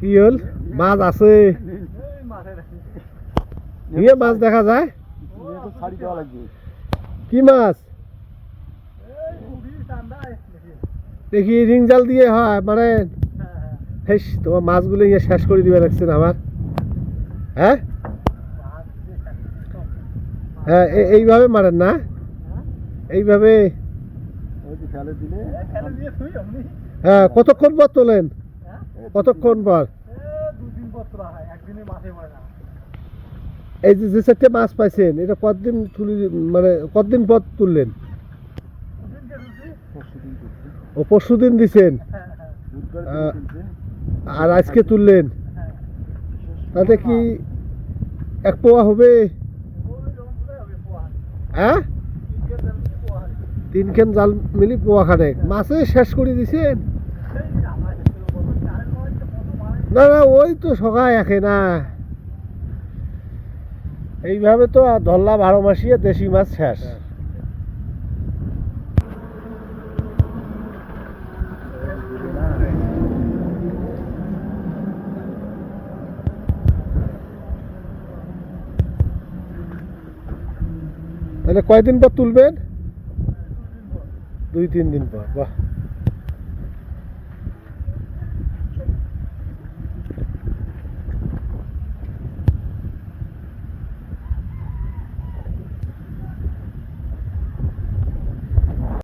কি হল? মাছ আছে? মাছ দেখা যায়? কি মাছ দেখি? রিং জাল দিয়ে হয় মানে? তোমার মাছগুলো শেষ করে দিবে লাগছেন আমার। হ্যাঁ হ্যাঁ, এইভাবে মারেন না? এইভাবে? হ্যাঁ, কতক্ষণ পর তোলেন? কতক্ষণ পর? এই যে চারটে মাছ পাইছেন, এটা কতদিন মানে কতদিন পর তুললেন? ও পরশুদিন দিছেন? আর আজকে তুললেন? তাতে কি 1 পোয়া হবে? হ্যাঁ, 3 খান জাল মিলি পোয়া খানেক মাছে শেষ করে দিছেন? না না, ওই তো সকায় একে না। এইভাবে তো ধরলা 12 মাসিয়া দেশি মাছ শেষ। তাহলে কয়দিন পর তুলবেন? 2-3 দিন পর। বাহ।